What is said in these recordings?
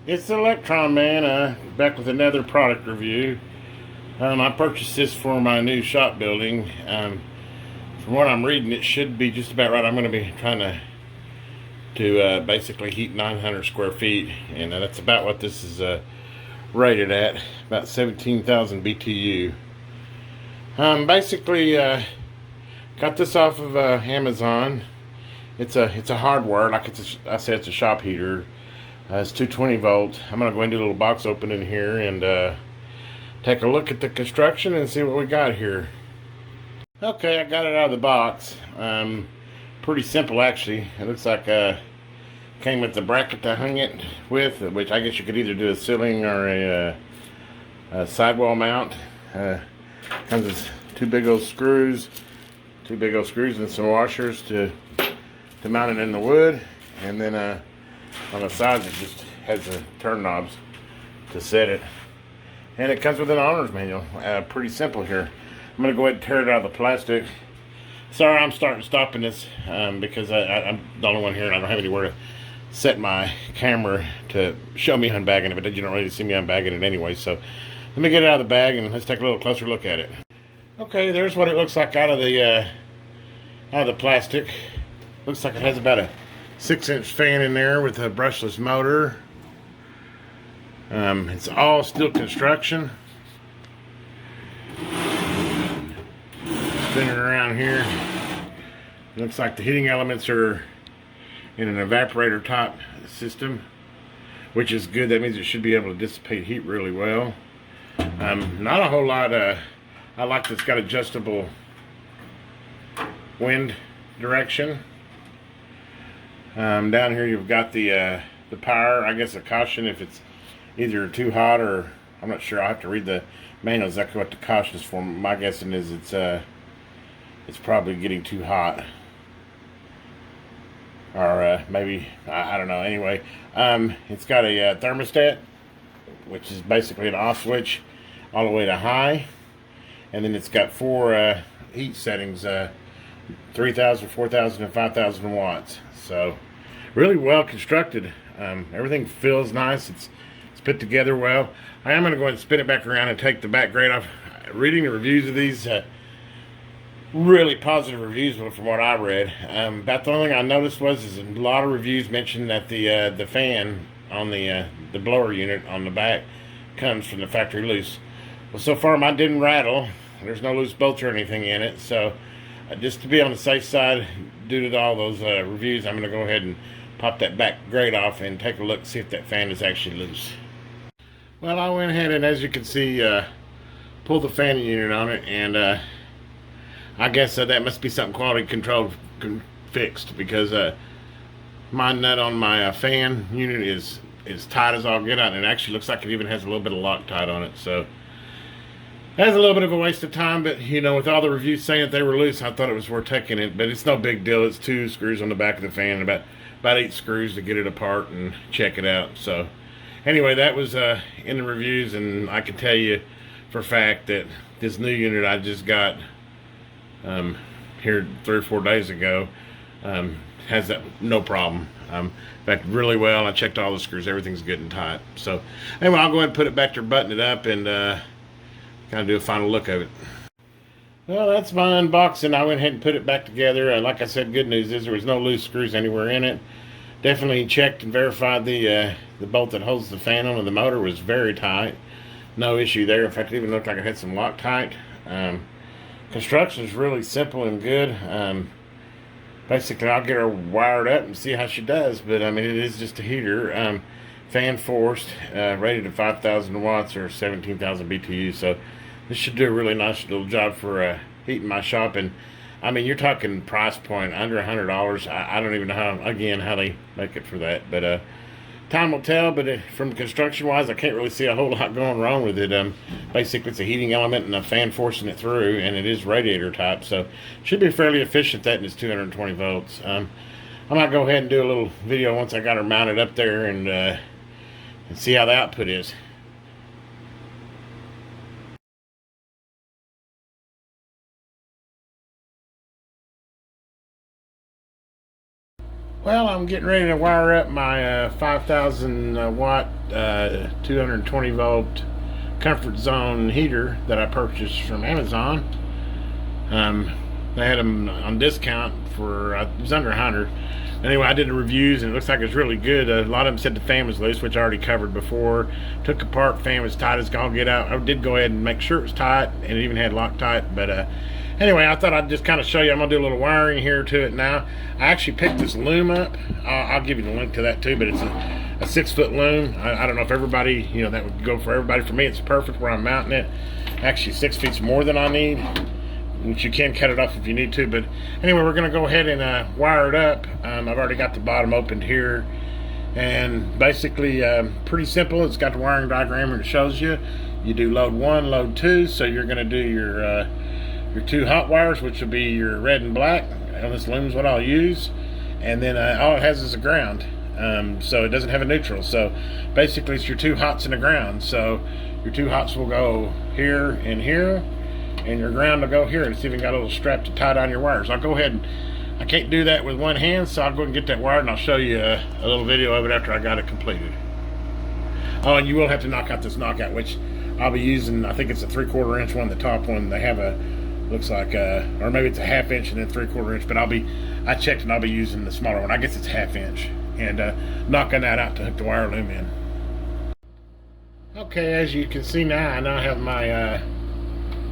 It's the Electron Man, back with another product review. I purchased this for my new shop building. From what I'm reading, it should be just about right. I'm going to be trying to basically heat 900 square feet, and that's about what this is rated at, about 17,000 BTU. Basically, got this off of Amazon. It's a hardware, like I said, it's a shop heater. It's 220 volt. I'm going to go into a little box opening here and take a look at the construction and see what we got here. Okay, I got it out of the box. Pretty simple, actually. It looks like came with the bracket I hung it with, which I guess you could either do a ceiling or a sidewall mount. Comes with two big old screws and some washers to mount it in the wood, and then on the sides it just has the turn knobs to set it, and it comes with an owner's manual. Pretty simple here. I'm going to go ahead and tear it out of the plastic. Sorry, I'm stopping this because I'm the only one here and I don't have anywhere to set my camera to show me unbagging it, but you don't really see me unbagging it anyway. So let me get it out of the bag and let's take a little closer look at it. Okay, there's what it looks like out of the plastic. Looks like it has about a 6-inch fan in there with a brushless motor. It's all steel construction. Spinning around here. Looks like the heating elements are in an evaporator type system, which is good. That means it should be able to dissipate heat really well. Not a whole lot. I like that it's got adjustable wind direction. Down here you've got the power. I guess a caution if it's either too hot or I'm not sure. I'll have to read the manual exactly what the caution is for. My guessing is it's probably getting too hot, or maybe I don't know. Anyway, it's got a thermostat, which is basically an off switch all the way to high, and then it's got 4 heat settings: 3,000, 4,000, and 5,000 watts. So really well constructed. Everything feels nice. It's put together well. I am going to go ahead and spin it back around and take the back grate off. Reading the reviews of these, really positive reviews from what I read. About the only thing I noticed is a lot of reviews mentioned that the fan on the blower unit on the back comes from the factory loose. Well, so far mine didn't rattle. There's no loose bolts or anything in it. So just to be on the safe side, due to all those reviews, I'm going to go ahead and pop that back grate off and take a look, see if that fan is actually loose. Well, I went ahead and, as you can see, pulled the fan unit on it, and I guess that must be something quality control fixed, because my nut on my fan unit is tight as all get out, and it actually looks like it even has a little bit of Loctite on it. So that's a little bit of a waste of time, but you know, with all the reviews saying that they were loose, I thought it was worth taking it. But it's no big deal. It's 2 screws on the back of the fan, and about 8 screws to get it apart and check it out. So anyway, that was in the reviews, and I can tell you for a fact that this new unit I just got here 3 or 4 days ago has that no problem. In fact, really well. I checked all the screws. Everything's good and tight. So anyway, I'll go ahead and put it back there, button it up, and kind of do a final look of it. Well, that's my unboxing. I went ahead and put it back together. Like I said, good news is there was no loose screws anywhere in it. Definitely checked and verified the bolt that holds the fan on, and the motor was very tight. No issue there. In fact, it even looked like it had some Loctite. Construction is really simple and good. Basically, I'll get her wired up and see how she does. But I mean, it is just a heater. Fan forced, rated at 5,000 watts or 17,000 BTU. So this should do a really nice little job for heating my shop. And I mean, you're talking price point under $100. I don't even know how they make it for that. But time will tell. But from construction wise, I can't really see a whole lot going wrong with it. Basically, it's a heating element and a fan forcing it through, and it is radiator type. So it should be fairly efficient. That, and it's 220 volts. I might go ahead and do a little video once I got her mounted up there and see how the output is. Well, I'm getting ready to wire up my 5,000 watt 220 volt comfort zone heater that I purchased from Amazon. They had them on discount for it was under 100. Anyway, I did the reviews and it looks like it's really good. A lot of them said the fan was loose, which I already covered before. Took apart, fan was tight as all get out. I did go ahead and make sure it was tight, and it even had Loctite. But anyway, I thought I'd just kind of show you. I'm gonna do a little wiring here to it now. I actually picked this loom up. I'll give you the link to that too, but it's a 6-foot loom. I don't know if everybody, that would go for everybody. For me, it's perfect where I'm mounting it. Actually, 6 feet's more than I need, which you can cut it off if you need to. But anyway, we're going to go ahead and wire it up. I've already got the bottom opened here, and basically pretty simple. It's got the wiring diagram and it shows you do load 1, load 2. So you're going to do your 2 hot wires, which will be your red and black, and this loom is what I'll use. And then all it has is a ground, so it doesn't have a neutral. So basically it's your 2 hots and a ground. So your 2 hots will go here and here, and your ground will go here. It's even got a little strap to tie down your wires. I'll go ahead and, I can't do that with one hand, so I'll go and get that wired, and I'll show you a little video of it after I got it completed. Oh, and you will have to knock out this knockout, which I'll be using. I think it's a 3/4 inch one, the top one. They have looks like or maybe it's a 1/2 inch and then 3/4 inch, but I checked and I'll be using the smaller one. I guess it's 1/2 inch, and knocking that out to hook the wire loom in. Okay, as you can see now, I now have my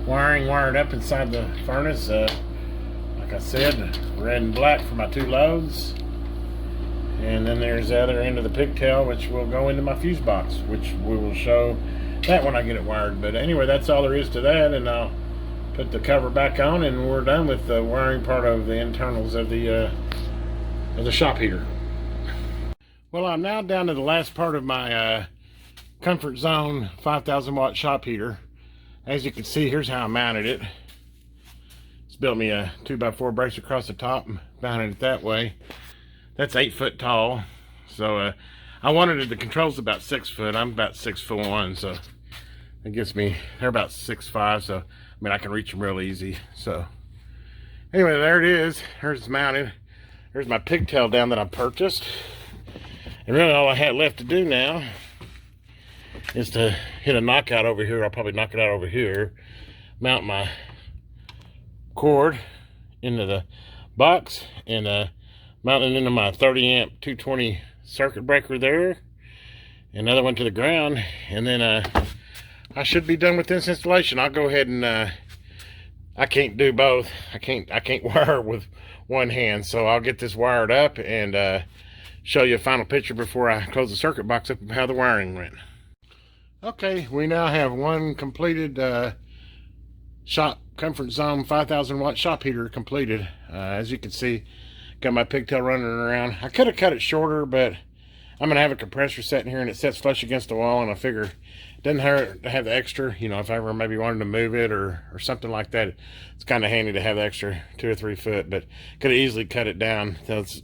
wiring wired up inside the furnace. Like I said, red and black for my 2 loads, and then there's the other end of the pigtail, which will go into my fuse box, which we will show that when I get it wired. But anyway, that's all there is to that, and I'll put the cover back on, and we're done with the wiring part of the internals of the shop heater. Well, I'm now down to the last part of my Comfort Zone 5,000 watt shop heater. As you can see, here's how I mounted it. It's built me a 2x4 brace across the top and mounted it that way. That's 8 foot tall. So I wanted the controls about 6 foot. I'm about 6'1", so it gives me, they're about 6'5", so I mean I can reach them real easy. So anyway, there it is. There's it's mounted. There's my pigtail down that I purchased. And really all I had left to do now is to hit a knockout over here. I'll probably knock it out over here, mount my cord into the box, and mount it into my 30 amp 220 circuit breaker there, another one to the ground, and then I should be done with this installation. I'll go ahead and I can't do both. I can't wire with one hand, so I'll get this wired up and show you a final picture before I close the circuit box up of how the wiring went. Okay, we now have one completed shop Comfort Zone 5,000 watt shop heater completed. As you can see, got my pigtail running around. I could have cut it shorter, but I'm gonna have a compressor sitting here and it sets flush against the wall, and I figure it doesn't hurt to have the extra, if I ever maybe wanted to move it or something like that. It's kind of handy to have the extra 2 or 3 foot, but could have easily cut it down. Those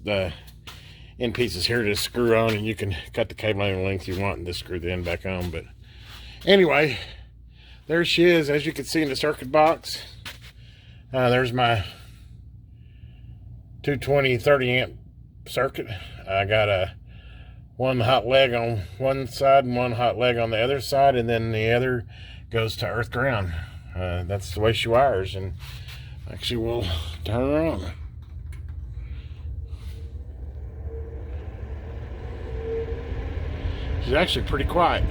end pieces here to screw on, and you can cut the cable any length you want and just screw the end back on. But anyway, there she is, as you can see in the circuit box. There's my 220 30 amp circuit. I got one hot leg on one side and one hot leg on the other side, and then the other goes to earth ground. That's the way she wires, and actually we'll turn her on. She's actually pretty quiet,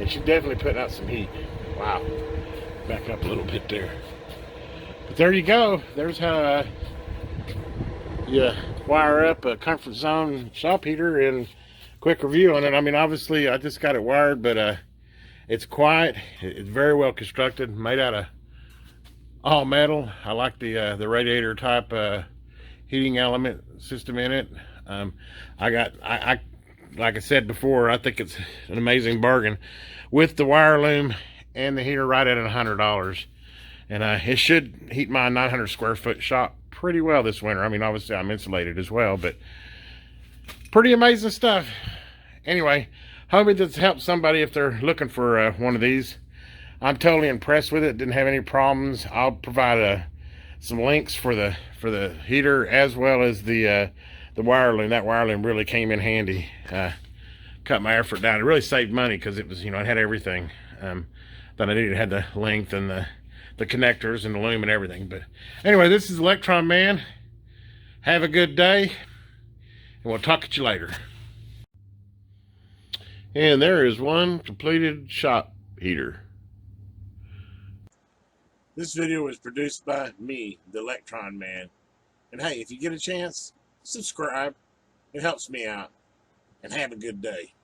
and she's definitely putting out some heat. Wow, back up a little bit there. But there you go. There's how you wire up a Comfort Zone shop heater, and quick review on it. I mean, obviously I just got it wired, but it's quiet. It's very well constructed, made out of all metal. I like the radiator type heating element system in it. Like I said before, I think it's an amazing bargain with the wire loom and the heater right at $100. And it should heat my 900 square foot shop pretty well this winter. I mean, obviously I'm insulated as well, but pretty amazing stuff. Anyway, hope this helps somebody if they're looking for one of these. I'm totally impressed with it. Didn't have any problems. I'll provide some links for the heater as well as the the wiring, that wiring really came in handy. Cut my effort down. It really saved money because it was, you know, it had everything that I needed. It had the length and the connectors and the loom and everything. But anyway, this is Electron Man. Have a good day, and we'll talk at you later. And there is one completed shop heater. This video was produced by me, the Electron Man. And hey, if you get a chance, subscribe. It helps me out. And have a good day.